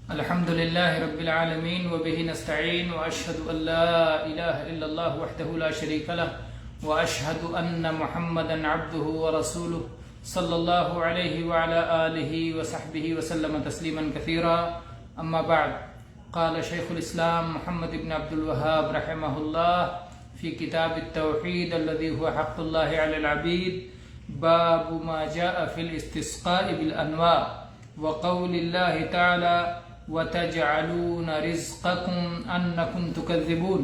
الحمد لله رب العالمين وبه نستعين وأشهد أن لا إله إلا الله وحده لا شريك له وأشهد أن محمدا عبده ورسوله صلى الله عليه وعلى آله وصحبه وسلم تسليما كثيرا. أما بعد، قال شيخ الإسلام محمد بن عبد الوهاب رحمه الله في كتاب التوحيد الذي هو حق الله على العبيد: باب ما جاء في الاستسقاء بالأنواع، وقول الله تعالى: وتجعلون رزقكم أنكم تكذبون.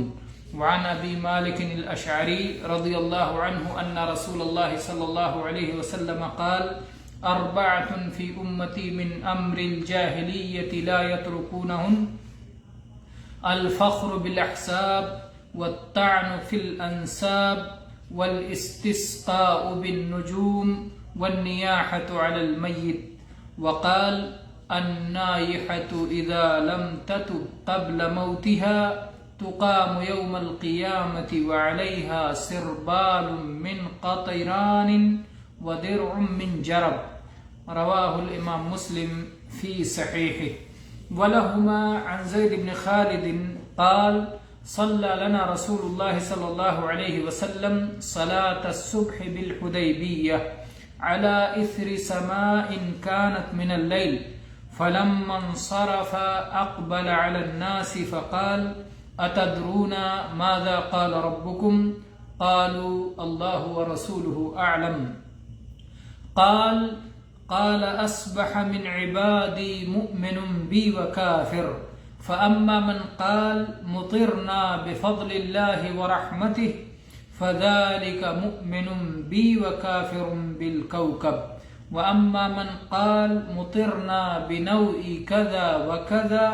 وعن أبي مالك الأشعري رضي الله عنه أن رسول الله صلى الله عليه وسلم قال: أربعة في أمتي من أمر الجاهلية لا يتركونهن: الفخر بالأحساب، والطعن في الأنساب، والاستسقاء بالنجوم، والنياحة على الميت. وقال: النائحة إذا لم تتب قبل موتها تقام يوم القيامة وعليها سربال من قطران ودرع من جرب. رواه الإمام مسلم في صحيحه. ولهما عن زيد بن خالد قال: صلى لنا رسول الله صلى الله عليه وسلم صلاة الصبح بالحديبية على إثر سماء كانت من الليل، فلما انصرف أقبل على الناس فقال: أتدرون ماذا قال ربكم؟ قالوا: الله ورسوله أعلم. قال: أصبح من عبادي مؤمن بي وكافر، فأما من قال مطرنا بفضل الله ورحمته فذلك مؤمن بي وكافر بالكوكب، وأما من قال مطرنا بنوء كذا وكذا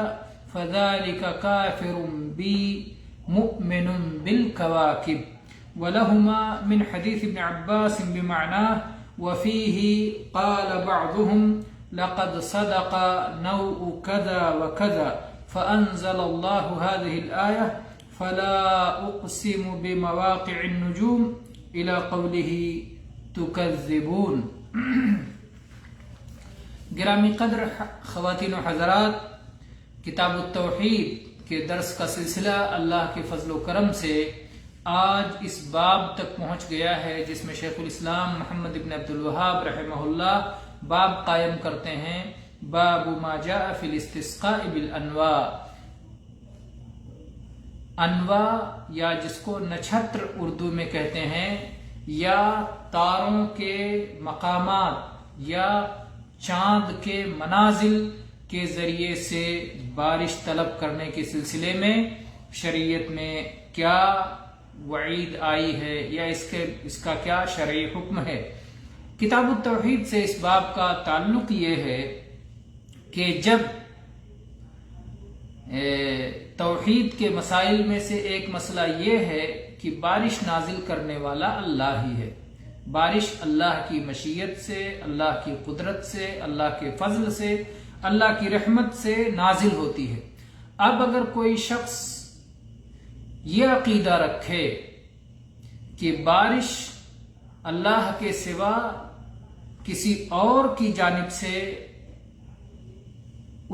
فذلك كافر بي مؤمن بالكواكب. ولهما من حديث ابن عباس بمعناه، وفيه قال بعضهم: لقد صدق نوء كذا وكذا، فأنزل الله هذه الآية: فلا أقسم بمواقع النجوم إلى قوله تكذبون. گرامی قدر خواتین و حضرات، کتاب التوحید کے درس کا سلسلہ اللہ کے فضل و کرم سے آج اس باب تک پہنچ گیا ہے جس میں شیخ الاسلام محمد بن عبد الوہاب رحمہ اللہ باب قائم کرتے ہیں: باب ما جاء فی الاستسقاء بالانواع. انواع یا جس کو نچھتر اردو میں کہتے ہیں، یا تاروں کے مقامات یا چاند کے منازل کے ذریعے سے بارش طلب کرنے کے سلسلے میں شریعت میں کیا وعید آئی ہے یا اس کا کیا شرعی حکم ہے. کتاب التوحید سے اس باب کا تعلق یہ ہے کہ جب توحید کے مسائل میں سے ایک مسئلہ یہ ہے کہ بارش نازل کرنے والا اللہ ہی ہے، بارش اللہ کی مشیت سے، اللہ کی قدرت سے، اللہ کے فضل سے، اللہ کی رحمت سے نازل ہوتی ہے. اب اگر کوئی شخص یہ عقیدہ رکھے کہ بارش اللہ کے سوا کسی اور کی جانب سے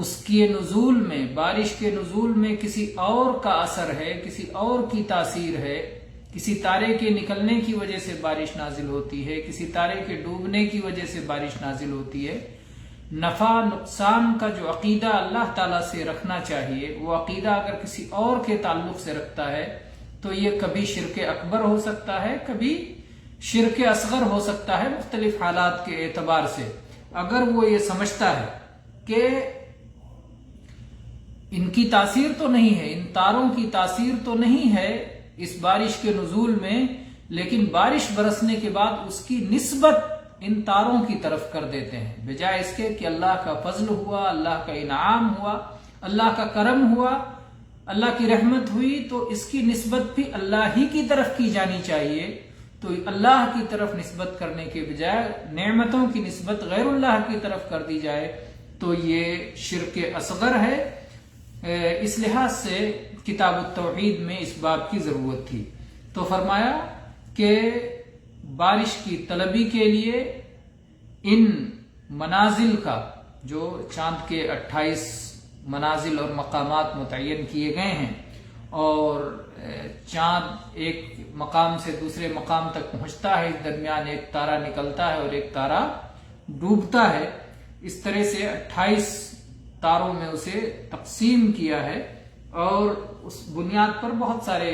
اس کے نزول میں، بارش کے نزول میں کسی اور کا اثر ہے، کسی اور کی تاثیر ہے، کسی تارے کے نکلنے کی وجہ سے بارش نازل ہوتی ہے، کسی تارے کے ڈوبنے کی وجہ سے بارش نازل ہوتی ہے، نفع نقصان کا جو عقیدہ اللہ تعالیٰ سے رکھنا چاہیے وہ عقیدہ اگر کسی اور کے تعلق سے رکھتا ہے تو یہ کبھی شرک اکبر ہو سکتا ہے، کبھی شرک اصغر ہو سکتا ہے مختلف حالات کے اعتبار سے. اگر وہ یہ سمجھتا ہے کہ ان کی تاثیر تو نہیں ہے، ان تاروں کی تاثیر تو نہیں ہے اس بارش کے نزول میں، لیکن بارش برسنے کے بعد اس کی نسبت ان تاروں کی طرف کر دیتے ہیں، بجائے اس کے کہ اللہ کا فضل ہوا، اللہ کا انعام ہوا، اللہ کا کرم ہوا، اللہ کی رحمت ہوئی، تو اس کی نسبت بھی اللہ ہی کی طرف کی جانی چاہیے. تو اللہ کی طرف نسبت کرنے کے بجائے نعمتوں کی نسبت غیر اللہ کی طرف کر دی جائے تو یہ شرک اصغر ہے. اس لحاظ سے کتاب التوحید میں اس باب کی ضرورت تھی. تو فرمایا کہ بارش کی طلبی کے لیے ان منازل کا جو چاند کے 28 منازل اور مقامات متعین کیے گئے ہیں، اور چاند ایک مقام سے دوسرے مقام تک پہنچتا ہے، اس درمیان ایک تارا نکلتا ہے اور ایک تارا ڈوبتا ہے۔ اس طرح سے 28 تاروں میں اسے تقسیم کیا ہے، اور اس بنیاد پر بہت سارے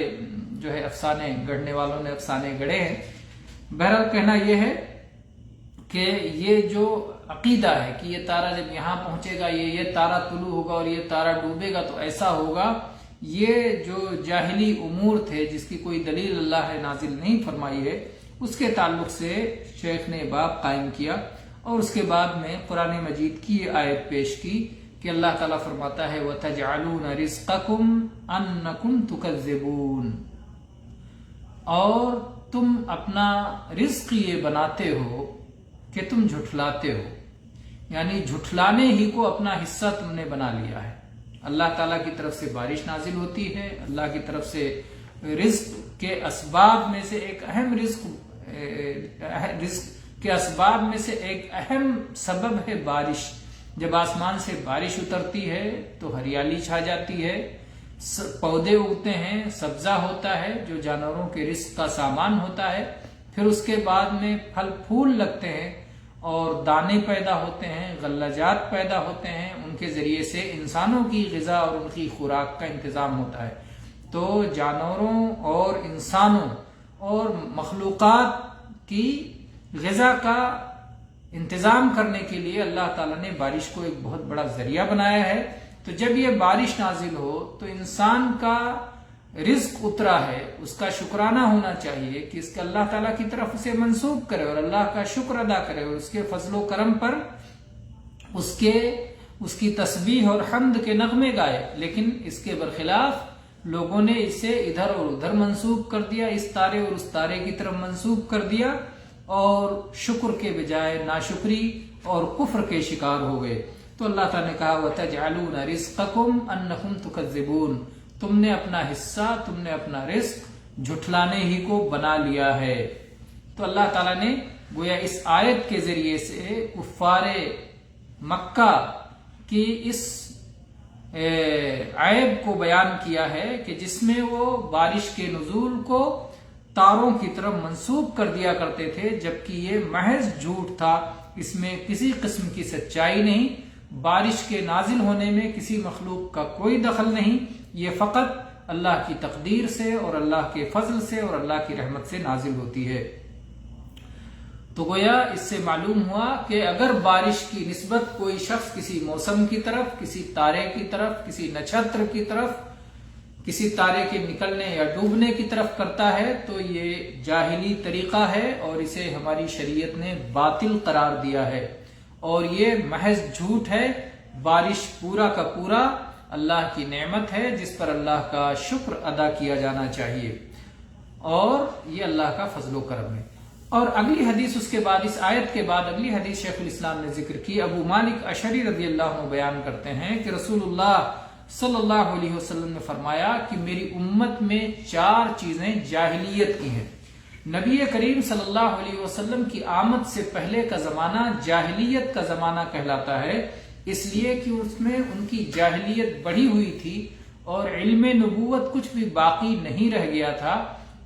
جو ہے افسانے گڑھنے والوں نے افسانے گڑھے ہیں۔ بہرحال کہنا یہ ہے کہ یہ جو عقیدہ ہے کہ یہ تارا جب یہاں پہنچے گا، یہ تارا طلوع ہوگا اور یہ تارا ڈوبے گا تو ایسا ہوگا، یہ جو جاہلی امور تھے جس کی کوئی دلیل اللہ نے نازل نہیں فرمائی ہے، اس کے تعلق سے شیخ نے باب قائم کیا، اور اس کے بعد میں قرآن مجید کی یہ آیت پیش کی کہ اللہ تعالیٰ فرماتا ہے وَتَجْعَلُونَ رِزْقَكُمْ أَنَّكُمْ تُكَذِّبُونَ، اور تم اپنا رزق یہ بناتے ہو کہ تم جھٹلاتے ہو، یعنی جھٹلانے ہی کو اپنا حصہ تم نے بنا لیا ہے۔ اللہ تعالیٰ کی طرف سے بارش نازل ہوتی ہے، اللہ کی طرف سے رزق کے اسباب میں سے ایک اہم رزق کے اسباب میں سے ایک اہم سبب ہے بارش۔ جب آسمان سے بارش اترتی ہے تو ہریالی چھا جاتی ہے، پودے اگتے ہیں، سبزہ ہوتا ہے جو جانوروں کے رزق کا سامان ہوتا ہے، پھر اس کے بعد میں پھل پھول لگتے ہیں اور دانے پیدا ہوتے ہیں، غلجات پیدا ہوتے ہیں، ان کے ذریعے سے انسانوں کی غذا اور ان کی خوراک کا انتظام ہوتا ہے۔ تو جانوروں اور انسانوں اور مخلوقات کی غذا کا انتظام کرنے کے لیے اللہ تعالیٰ نے بارش کو ایک بہت بڑا ذریعہ بنایا ہے۔ تو جب یہ بارش نازل ہو تو انسان کا رزق اترا ہے، اس کا شکرانہ ہونا چاہیے کہ اس کا اللہ تعالیٰ کی طرف اسے منسوب کرے اور اللہ کا شکر ادا کرے، اور اس کے فضل و کرم پر اس کی تسبیح اور حمد کے نغمے گائے۔ لیکن اس کے برخلاف لوگوں نے اسے ادھر اور ادھر منسوب کر دیا، اس تارے اور اس تارے کی طرف منسوب کر دیا، اور شکر کے بجائے ناشکری اور کفر کے شکار ہو گئے۔ تو اللہ تعالیٰ نے کہا وَتَجْعَلُونَ رِزْقَكُمْ أَنَّكُمْ تُكَذِّبُونَ، تم نے اپنا حصہ، تم نے اپنا رزق جھٹلانے ہی کو بنا لیا ہے۔ تو اللہ تعالیٰ نے گویا اس آیت کے ذریعے سے کفار مکہ کی اس عیب کو بیان کیا ہے کہ جس میں وہ بارش کے نزول کو تاروں کی طرف منسوب کر دیا کرتے تھے، جبکہ یہ محض جھوٹ تھا، اس میں کسی قسم کی سچائی نہیں، بارش کے نازل ہونے میں کسی مخلوق کا کوئی دخل نہیں، یہ فقط اللہ کی تقدیر سے اور اللہ کے فضل سے اور اللہ کی رحمت سے نازل ہوتی ہے۔ تو گویا اس سے معلوم ہوا کہ اگر بارش کی نسبت کوئی شخص کسی موسم کی طرف، کسی تارے کی طرف، کسی نچھتر کی طرف، کسی تارے کے نکلنے یا ڈوبنے کی طرف کرتا ہے تو یہ جاہلی طریقہ ہے، اور اسے ہماری شریعت نے باطل قرار دیا ہے، اور یہ محض جھوٹ ہے۔ بارش پورا کا پورا اللہ کی نعمت ہے جس پر اللہ کا شکر ادا کیا جانا چاہیے، اور یہ اللہ کا فضل و کرم ہے۔ اور اگلی حدیث اس کے بعد، اس آیت کے بعد اگلی حدیث شیخ الاسلام نے ذکر کی، ابو مالک اشعری رضی اللہ عنہ بیان کرتے ہیں کہ رسول اللہ صلی اللہ علیہ وسلم نے فرمایا کہ میری امت میں 4 چیزیں جاہلیت کی ہیں۔ نبی کریم صلی اللہ علیہ وسلم کی آمد سے پہلے کا زمانہ جاہلیت کا زمانہ کہلاتا ہے، اس لیے کہ اس میں ان کی جاہلیت بڑھی ہوئی تھی اور علم نبوت کچھ بھی باقی نہیں رہ گیا تھا۔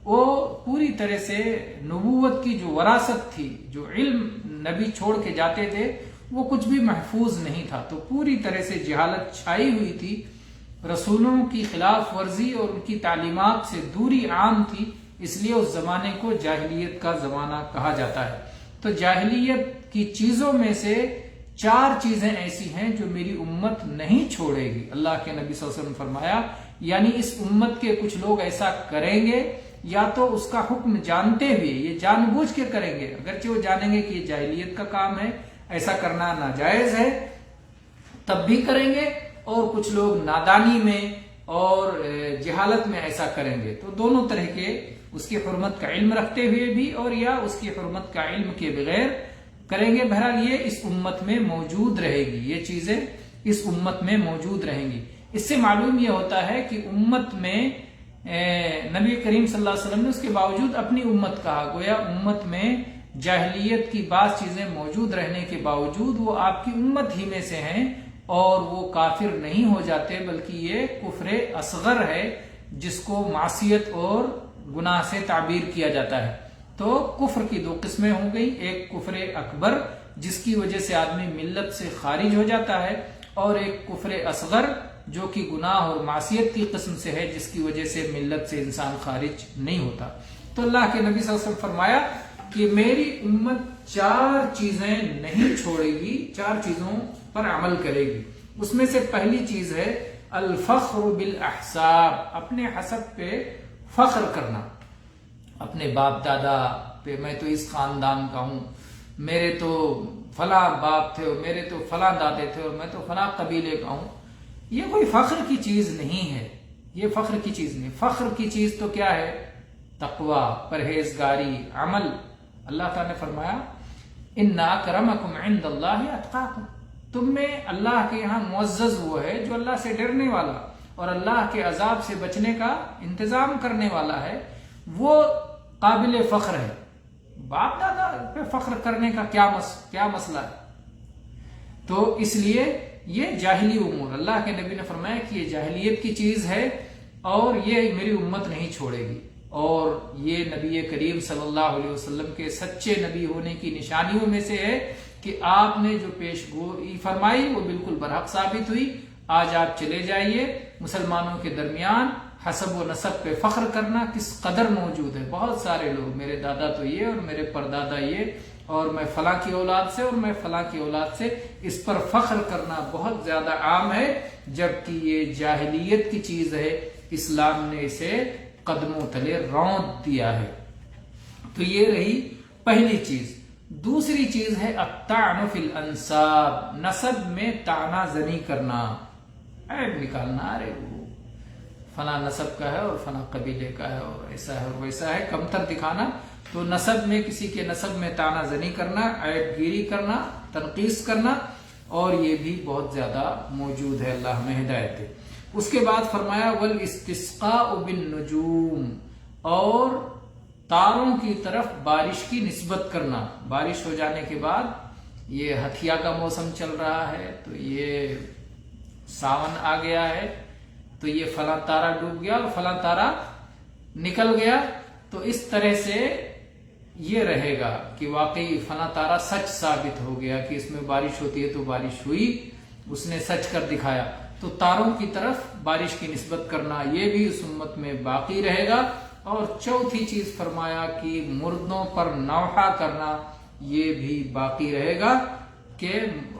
وہ پوری طرح سے نبوت کی جو وراثت تھی، جو علم نبی چھوڑ کے جاتے تھے، وہ کچھ بھی محفوظ نہیں تھا، تو پوری طرح سے جہالت چھائی ہوئی تھی، رسولوں کی خلاف ورزی اور ان کی تعلیمات سے دوری عام تھی، اس لیے اس زمانے کو جاہلیت کا زمانہ کہا جاتا ہے۔ تو جاہلیت کی چیزوں میں سے 4 چیزیں ایسی ہیں جو میری امت نہیں چھوڑے گی۔ اللہ کے نبی صلی اللہ علیہ وسلم نے فرمایا، یعنی اس امت کے کچھ لوگ ایسا کریں گے، یا تو اس کا حکم جانتے ہوئے، یہ جان بوجھ کے کریں گے، اگرچہ وہ جانیں گے کہ یہ جاہلیت کا کام ہے، ایسا کرنا ناجائز ہے، تب بھی کریں گے، اور کچھ لوگ نادانی میں اور جہالت میں ایسا کریں گے۔ تو دونوں طرح کے، اس کی حرمت کا علم رکھتے ہوئے بھی اور یا اس کی حرمت کا علم کے بغیر کریں گے۔ بہرحال یہ اس امت میں موجود رہے گی، یہ چیزیں اس امت میں موجود رہیں گی۔ اس سے معلوم یہ ہوتا ہے کہ امت میں نبی کریم صلی اللہ علیہ وسلم نے اس کے باوجود اپنی امت کہا، گویا امت میں جاہلیت کی بعض چیزیں موجود رہنے کے باوجود وہ آپ کی امت ہی میں سے ہیں، اور وہ کافر نہیں ہو جاتے، بلکہ یہ کفر اصغر ہے جس کو معصیت اور گناہ سے تعبیر کیا جاتا ہے۔ تو کفر کی دو قسمیں ہو گئی، ایک کفر اکبر جس کی وجہ سے آدمی ملت سے خارج ہو جاتا ہے، اور ایک کفر اصغر جو کہ گناہ اور معصیت کی قسم سے ہے جس کی وجہ سے ملت سے انسان خارج نہیں ہوتا۔ تو اللہ کے نبی صلی اللہ علیہ وسلم فرمایا کہ میری امت 4 چیزیں نہیں چھوڑے گی، 4 چیزوں پر عمل کرے گی۔ اس میں سے پہلی چیز ہے الفخر بالاحساب، اپنے حسب پہ فخر کرنا، اپنے باپ دادا پہ، میں تو اس خاندان کا ہوں، میرے تو فلاں باپ تھے اور میرے تو فلاں دادے تھے اور میں تو فلاں قبیلے کا ہوں۔ یہ کوئی فخر کی چیز نہیں ہے، یہ فخر کی چیز نہیں۔ فخر کی چیز تو کیا ہے؟ تقوی، پرہیزگاری، عمل۔ اللہ تعالیٰ نے فرمایا ان اکرمکم عند اللہ اتقاکم، تم میں اللہ کے یہاں معزز وہ ہے جو اللہ سے ڈرنے والا اور اللہ کے عذاب سے بچنے کا انتظام کرنے والا ہے، وہ قابل فخر ہے۔ باپ دادا پہ فخر کرنے کا کیا مسئلہ ہے؟ تو اس لیے یہ جاہلی امور، اللہ کے نبی نے فرمایا کہ یہ جاہلیت کی چیز ہے اور یہ میری امت نہیں چھوڑے گی۔ اور یہ نبی کریم صلی اللہ علیہ وسلم کے سچے نبی ہونے کی نشانیوں میں سے ہے کہ آپ نے جو پیش گوئی فرمائی وہ بالکل برحق ثابت ہوئی۔ آج آپ چلے جائیے، مسلمانوں کے درمیان حسب و نسب پہ فخر کرنا کس قدر موجود ہے۔ بہت سارے لوگ، میرے دادا تو یہ اور میرے پردادا یہ، اور میں فلاں کی اولاد سے اور میں فلاں کی اولاد سے، اس پر فخر کرنا بہت زیادہ عام ہے، جبکہ یہ جاہلیت کی چیز ہے، اسلام نے اسے قدموں تلے رونت دیا ہے۔ تو یہ رہی پہلی چیز۔ دوسری چیز ہے الطعن فی الانساب، نسب میں طعنہ زنی کرنا، عیب نکالنا، ارے وہ فلاں نسب کا ہے اور فلاں قبیلے کا ہے اور ایسا ہے اور ویسا ہے، کمتر دکھانا۔ تو نسب میں، کسی کے نسب میں طعنہ زنی کرنا، عیب گیری کرنا، تنقیص کرنا، اور یہ بھی بہت زیادہ موجود ہے، اللہ ہمیں ہدایت دے۔ اس کے بعد فرمایا والاستسقاء بالنجوم، اور تاروں کی طرف بارش کی نسبت کرنا۔ بارش ہو جانے کے بعد، یہ ہتھیا کا موسم چل رہا ہے تو یہ ساون آ گیا ہے تو یہ فلاں تارا ڈوب گیا اور فلاں تارا نکل گیا، تو اس طرح سے یہ رہے گا کہ واقعی فلاں تارا سچ ثابت ہو گیا کہ اس میں بارش ہوتی ہے تو بارش ہوئی، اس نے سچ کر دکھایا۔ تو تاروں کی طرف بارش کی نسبت کرنا یہ بھی اس امت میں باقی رہے گا۔ اور چوتھی چیز فرمایا کہ مردوں پر نوحہ کرنا یہ بھی باقی رہے گا، کہ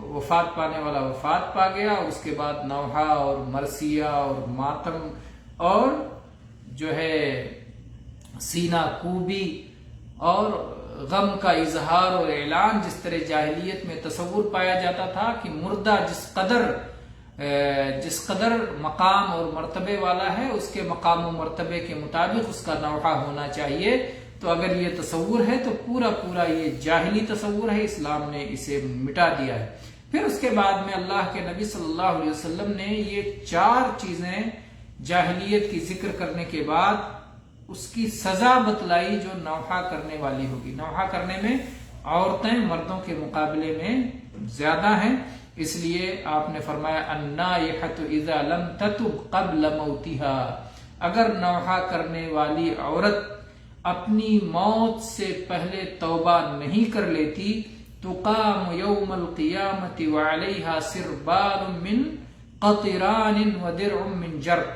وفات پانے والا وفات پا گیا، اس کے بعد نوحہ اور مرثیہ اور ماتم اور جو ہے سینہ کوبی اور غم کا اظہار اور اعلان، جس طرح جاہلیت میں تصور پایا جاتا تھا کہ مردہ جس قدر مقام اور مرتبے والا ہے، اس کے مقام و مرتبے کے مطابق اس کا نوحہ ہونا چاہیے۔ تو اگر یہ تصور ہے تو پورا یہ جاہلی تصور ہے، اسلام نے اسے مٹا دیا ہے۔ پھر اس کے بعد میں اللہ کے نبی صلی اللہ علیہ وسلم نے یہ 4 چیزیں جاہلیت کی ذکر کرنے کے بعد اس کی سزا بتلائی جو نوحہ کرنے والی ہوگی۔ نوحہ کرنے میں عورتیں مردوں کے مقابلے میں زیادہ ہیں، اس لیے آپ نے فرمایا النائحۃ اذا لم تتب قبل موتها، اگر نوحہ کرنے والی عورت اپنی موت سے پہلے توبہ نہیں کر لیتی تقام یوم القیامت وعلیہا سربال من قطران ودرع من جرب،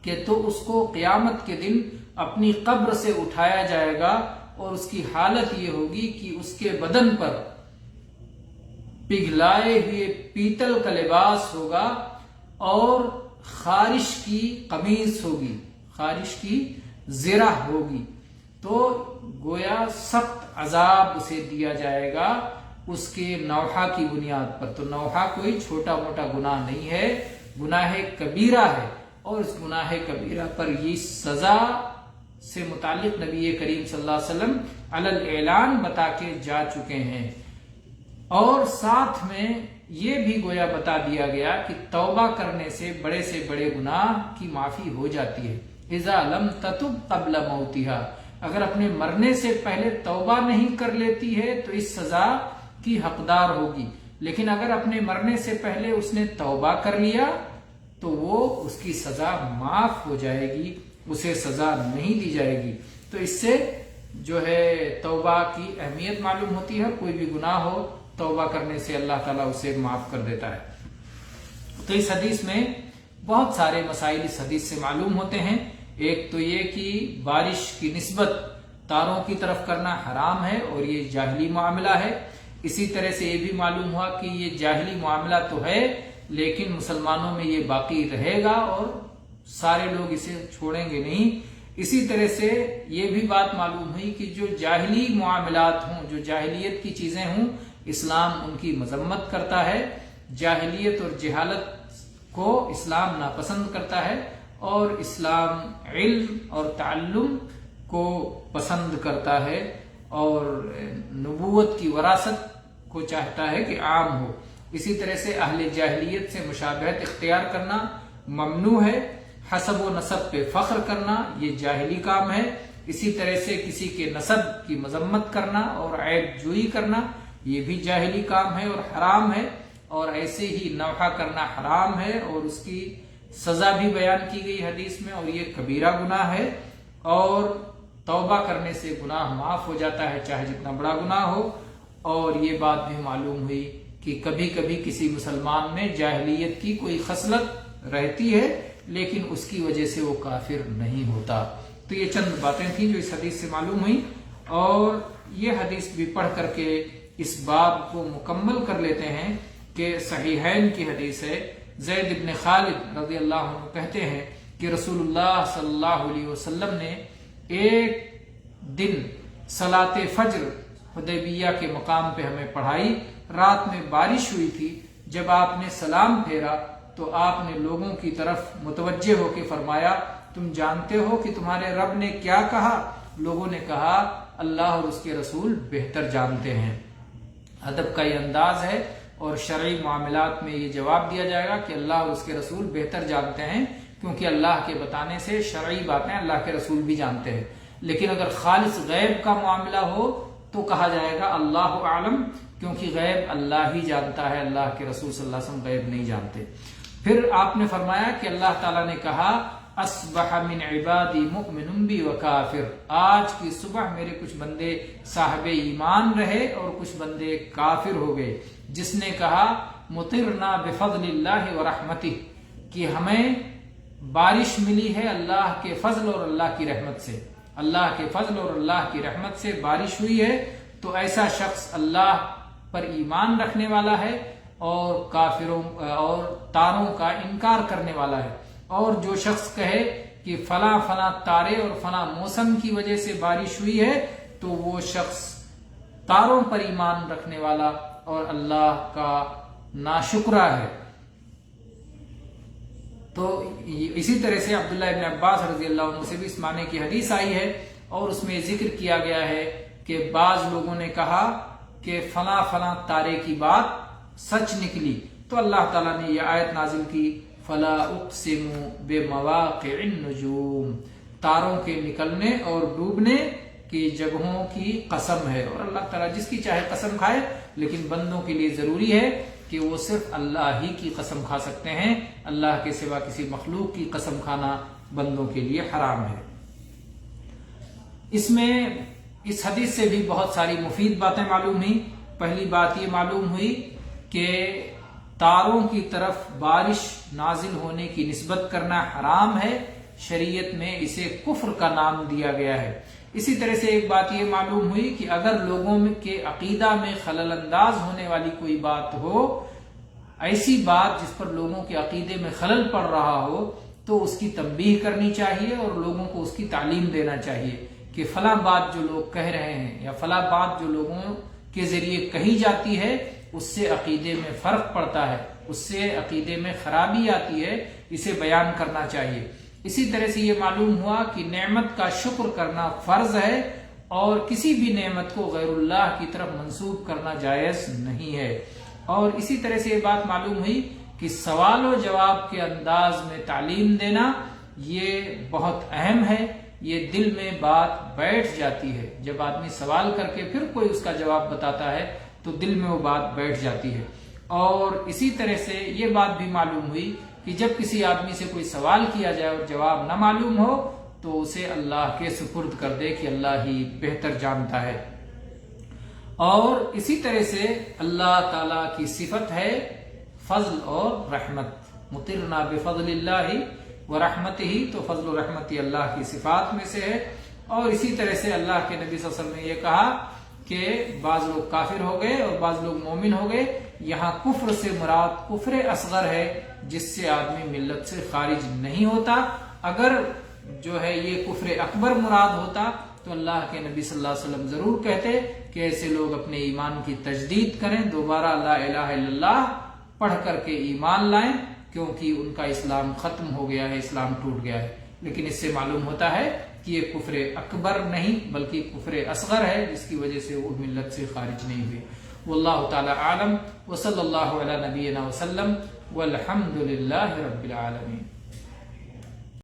کہ تو اس کو قیامت کے دن اپنی قبر سے اٹھایا جائے گا اور اس کی حالت یہ ہوگی کہ اس کے بدن پر پگھلائے ہوئے پیتل کا لباس ہوگا اور خارش کی قمیص ہوگی، خارش کی زرہ ہوگی۔ تو گویا سخت عذاب اسے دیا جائے گا اس کے نوحہ کی بنیاد پر۔ تو نوحہ کوئی چھوٹا موٹا گناہ نہیں ہے، گناہ کبیرہ ہے، اور اس گناہ کبیرہ پر یہ سزا سے متعلق نبی کریم صلی اللہ علیہ وسلم علی الاعلان بتا کے جا چکے ہیں۔ اور ساتھ میں یہ بھی گویا بتا دیا گیا کہ توبہ کرنے سے بڑے گناہ کی معافی ہو جاتی ہے۔ اذا لم تتب قبل موتها، اگر اپنے مرنے سے پہلے توبہ نہیں کر لیتی ہے تو اس سزا کی حقدار ہوگی۔ لیکن اگر اپنے مرنے سے پہلے اس نے توبہ کر لیا تو وہ اس کی سزا معاف ہو جائے گی، اسے سزا نہیں دی جائے گی۔ تو اس سے جو ہے توبہ کی اہمیت معلوم ہوتی ہے، کوئی بھی گناہ ہو توبہ کرنے سے اللہ تعالیٰ اسے معاف کر دیتا ہے۔ تو اس حدیث میں بہت سارے مسائل اس حدیث سے معلوم ہوتے ہیں۔ ایک تو یہ کہ بارش کی نسبت تاروں کی طرف کرنا حرام ہے اور یہ جاہلی معاملہ ہے۔ اسی طرح سے یہ بھی معلوم ہوا کہ یہ جاہلی معاملہ تو ہے لیکن مسلمانوں میں یہ باقی رہے گا اور سارے لوگ اسے چھوڑیں گے نہیں۔ اسی طرح سے یہ بھی بات معلوم ہوئی کہ جو جاہلی معاملات ہوں، جو جاہلیت کی چیزیں ہوں، اسلام ان کی مذمت کرتا ہے۔ جاہلیت اور جہالت کو اسلام ناپسند کرتا ہے اور اسلام علم اور تعلم کو پسند کرتا ہے اور نبوت کی وراثت کو چاہتا ہے کہ عام ہو۔ اسی طرح سے اہل جاہلیت سے مشابہت اختیار کرنا ممنوع ہے۔ حسب و نسب پہ فخر کرنا یہ جاہلی کام ہے۔ اسی طرح سے کسی کے نسب کی مذمت کرنا اور عیب جوئی کرنا یہ بھی جاہلی کام ہے اور حرام ہے، اور ایسے ہی نوحہ کرنا حرام ہے اور اس کی سزا بھی بیان کی گئی حدیث میں، اور یہ کبیرہ گناہ ہے اور توبہ کرنے سے گناہ معاف ہو جاتا ہے چاہے جتنا بڑا گناہ ہو۔ اور یہ بات بھی معلوم ہوئی کہ کبھی کبھی کسی مسلمان میں جاہلیت کی کوئی خصلت رہتی ہے لیکن اس کی وجہ سے وہ کافر نہیں ہوتا۔ تو یہ چند باتیں تھیں جو اس حدیث سے معلوم ہوئی، اور یہ حدیث بھی پڑھ کر کے اس باب کو مکمل کر لیتے ہیں کہ صحیحین کی حدیث ہے۔ زید بن خالد رضی اللہ عنہ کہتے ہیں کہ رسول اللہ صلی اللہ علیہ وسلم نے ایک دن صلاۃ فجر حدیبیہ کے مقام پہ ہمیں پڑھائی۔ رات میں بارش ہوئی تھی۔ جب آپ نے سلام پھیرا تو آپ نے لوگوں کی طرف متوجہ ہو کے فرمایا، تم جانتے ہو کہ تمہارے رب نے کیا کہا؟ لوگوں نے کہا، اللہ اور اس کے رسول بہتر جانتے ہیں۔ ادب کا یہ انداز ہے اور شرعی معاملات میں یہ جواب دیا جائے گا کہ اللہ اور اس کے رسول بہتر جانتے ہیں، کیونکہ اللہ کے بتانے سے شرعی باتیں اللہ کے رسول بھی جانتے ہیں۔ لیکن اگر خالص غیب کا معاملہ ہو تو کہا جائے گا اللہ عالم، کیونکہ غیب اللہ ہی جانتا ہے، اللہ کے رسول صلی اللہ علیہ وسلم غیب نہیں جانتے۔ پھر آپ نے فرمایا کہ اللہ تعالیٰ نے کہا، اصبح من عبادی مؤمن بی وکافر، آج کی صبح میرے کچھ بندے صاحب ایمان رہے اور کچھ بندے کافر ہو گئے۔ جس نے کہا مطرنا بفضل اللہ ورحمتہ، کہ ہمیں بارش ملی ہے اللہ کے فضل اور اللہ کی رحمت سے، اللہ کے فضل اور اللہ کی رحمت سے بارش ہوئی ہے، تو ایسا شخص اللہ پر ایمان رکھنے والا ہے اور کافروں اور تاروں کا انکار کرنے والا ہے۔ اور جو شخص کہے کہ فلاں فلاں تارے اور فلاں موسم کی وجہ سے بارش ہوئی ہے تو وہ شخص تاروں پر ایمان رکھنے والا اور اللہ کا ناشکرا ہے۔ تو اسی طرح سے عبداللہ ابن عباس رضی اللہ عنہ سے بھی اس معنی کی حدیث آئی ہے، اور اس میں ذکر کیا گیا ہے کہ بعض لوگوں نے کہا کہ فلاں فلاں تارے کی بات سچ نکلی، تو اللہ تعالیٰ نے یہ آیت نازل کی، فلا اقسم بمواقع النجوم، تاروں کے نکلنے اور ڈوبنے کی جگہوں کی قسم ہے۔ اور اللہ تعالیٰ جس کی چاہے قسم کھائے، لیکن بندوں کے لیے ضروری ہے کہ وہ صرف اللہ ہی کی قسم کھا سکتے ہیں، اللہ کے سوا کسی مخلوق کی قسم کھانا بندوں کے لیے حرام ہے۔ اس حدیث سے بھی بہت ساری مفید باتیں معلوم ہوئی۔ پہلی بات یہ معلوم ہوئی کہ تاروں کی طرف بارش نازل ہونے کی نسبت کرنا حرام ہے، شریعت میں اسے کفر کا نام دیا گیا ہے۔ اسی طرح سے ایک بات یہ معلوم ہوئی کہ اگر لوگوں کے عقیدہ میں خلل انداز ہونے والی کوئی بات ہو، ایسی بات جس پر لوگوں کے عقیدے میں خلل پڑ رہا ہو، تو اس کی تنبیہ کرنی چاہیے اور لوگوں کو اس کی تعلیم دینا چاہیے کہ فلاں بات جو لوگ کہہ رہے ہیں یا فلاں بات جو لوگوں کے ذریعے کہی جاتی ہے اس سے عقیدے میں فرق پڑتا ہے، اس سے عقیدے میں خرابی آتی ہے، اسے بیان کرنا چاہیے۔ اسی طرح سے یہ معلوم ہوا کہ نعمت کا شکر کرنا فرض ہے اور کسی بھی نعمت کو غیر اللہ کی طرف منسوب کرنا جائز نہیں ہے۔ اور اسی طرح سے یہ بات معلوم ہوئی کہ سوال و جواب کے انداز میں تعلیم دینا یہ بہت اہم ہے، یہ دل میں بات بیٹھ جاتی ہے۔ جب آدمی سوال کر کے پھر کوئی اس کا جواب بتاتا ہے تو دل میں وہ بات بیٹھ جاتی ہے۔ اور اسی طرح سے یہ بات بھی معلوم ہوئی کہ جب کسی آدمی سے کوئی سوال کیا جائے اور جواب نہ معلوم ہو تو اسے اللہ کے سپرد کر دے کہ اللہ ہی بہتر جانتا ہے۔ اور اسی طرح سے اللہ تعالی کی صفت ہے فضل اور رحمت، مطرنا بفضل اللہ ورحمتہ، تو فضل و رحمت اللہ کی صفات میں سے ہے۔ اور اسی طرح سے اللہ کے نبی صلی اللہ علیہ وسلم نے یہ کہا کہ بعض لوگ کافر ہو گئے اور بعض لوگ مومن ہو گئے، یہاں کفر سے مراد کفر اصغر ہے جس سے آدمی ملت سے خارج نہیں ہوتا۔ اگر جو ہے یہ کفر اکبر مراد ہوتا تو اللہ کے نبی صلی اللہ علیہ وسلم ضرور کہتے کہ ایسے لوگ اپنے ایمان کی تجدید کریں، دوبارہ لا الہ الا اللہ پڑھ کر کے ایمان لائیں، کیونکہ ان کا اسلام ختم ہو گیا ہے، اسلام ٹوٹ گیا ہے۔ لیکن اس سے معلوم ہوتا ہے کہ یہ کفر اکبر نہیں بلکہ کفر اصغر ہے، جس کی وجہ سے وہ ملت سے خارج نہیں ہوئے۔ واللہ تعالی عالم، وصلی اللہ علی نبینا وسلم، والحمد للہ رب العالمین۔